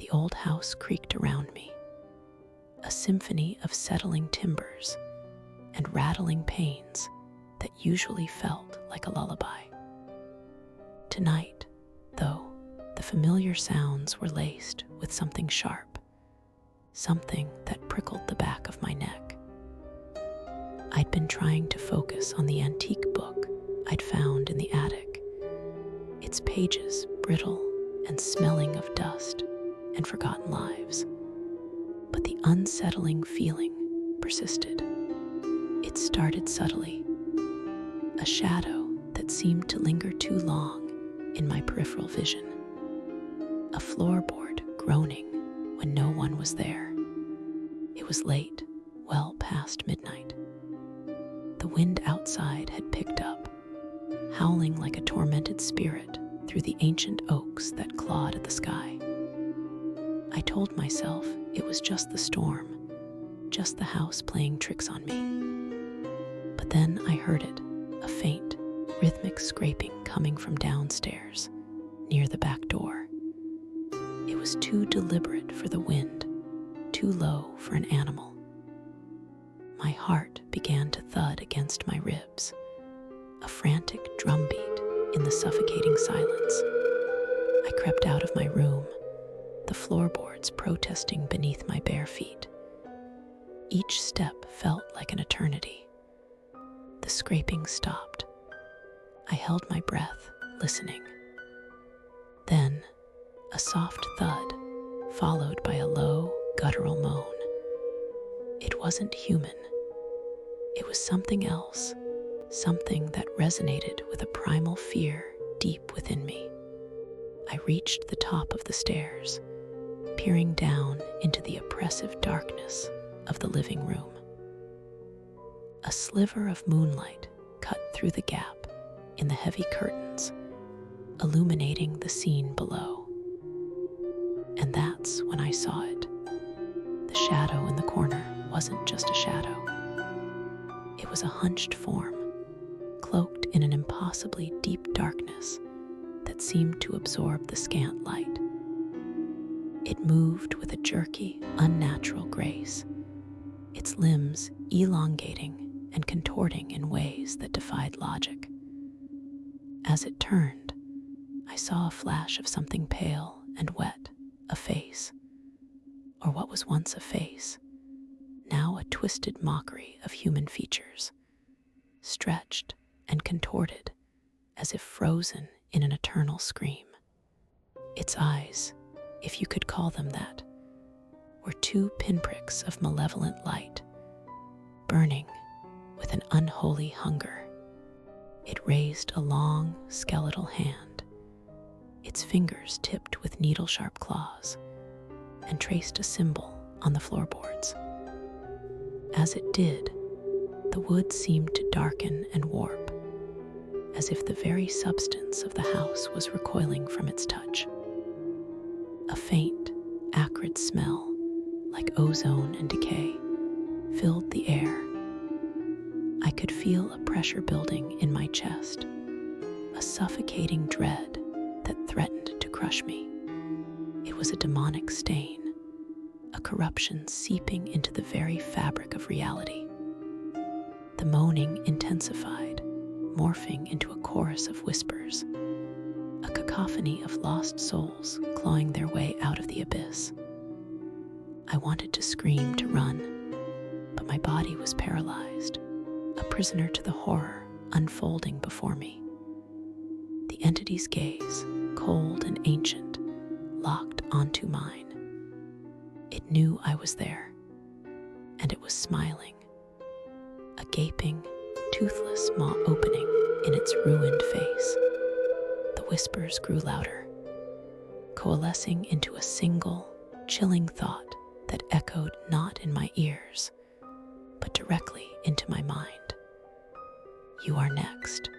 The old house creaked around me, a symphony of settling timbers and rattling panes that usually felt like a lullaby. Tonight, though, the familiar sounds were laced with something sharp, something that prickled the back of my neck. I'd been trying to focus on the antique book I'd found in the attic, its pages brittle and smelling of dust and forgotten lives. But the unsettling feeling persisted. It started subtly, a shadow that seemed to linger too long in my peripheral vision, a floorboard groaning when no one was there. It was late, well past midnight. The wind outside had picked up, howling like a tormented spirit through the ancient oaks that clawed at the sky. I told myself it was just the storm, just the house playing tricks on me. But then I heard it, a faint, rhythmic scraping coming from downstairs, near the back door. It was too deliberate for the wind, too low for an animal. My heart began to thud against my ribs, a frantic drumbeat in the suffocating silence. I crept out of my room, the floorboards protesting beneath my bare feet. Each step felt like an eternity. The scraping stopped. I held my breath, listening. Then, a soft thud, followed by a low, guttural moan. It wasn't human. It was something else, something that resonated with a primal fear deep within me. I reached the top of the stairs, peering down into the oppressive darkness of the living room. A sliver of moonlight cut through the gap in the heavy curtains, illuminating the scene below. And that's when I saw it. The shadow in the corner wasn't just a shadow. It was a hunched form, cloaked in an impossibly deep darkness that seemed to absorb the scant light. It moved with a jerky, unnatural grace, its limbs elongating and contorting in ways that defied logic. As it turned, I saw a flash of something pale and wet, a face, or what was once a face, now a twisted mockery of human features, stretched and contorted as if frozen in an eternal scream. Its eyes, if you could call them that, were two pinpricks of malevolent light, burning with an unholy hunger. It raised a long, skeletal hand, its fingers tipped with needle-sharp claws, and traced a symbol on the floorboards. As it did, the wood seemed to darken and warp, as if the very substance of the house was recoiling from its touch. A faint, acrid smell, like ozone and decay, filled the air. I could feel a pressure building in my chest, a suffocating dread that threatened to crush me. It was a demonic stain, a corruption seeping into the very fabric of reality. The moaning intensified, morphing into a chorus of whispers, a cacophony of lost souls clawing their way out of the abyss. I wanted to scream, to run, but my body was paralyzed, a prisoner to the horror unfolding before me. The entity's gaze, cold and ancient, locked onto mine. It knew I was there, and it was smiling, a gaping, toothless maw opening in its ruined face. The whispers grew louder, coalescing into a single, chilling thought that echoed not in my ears, but directly into my mind. You are next.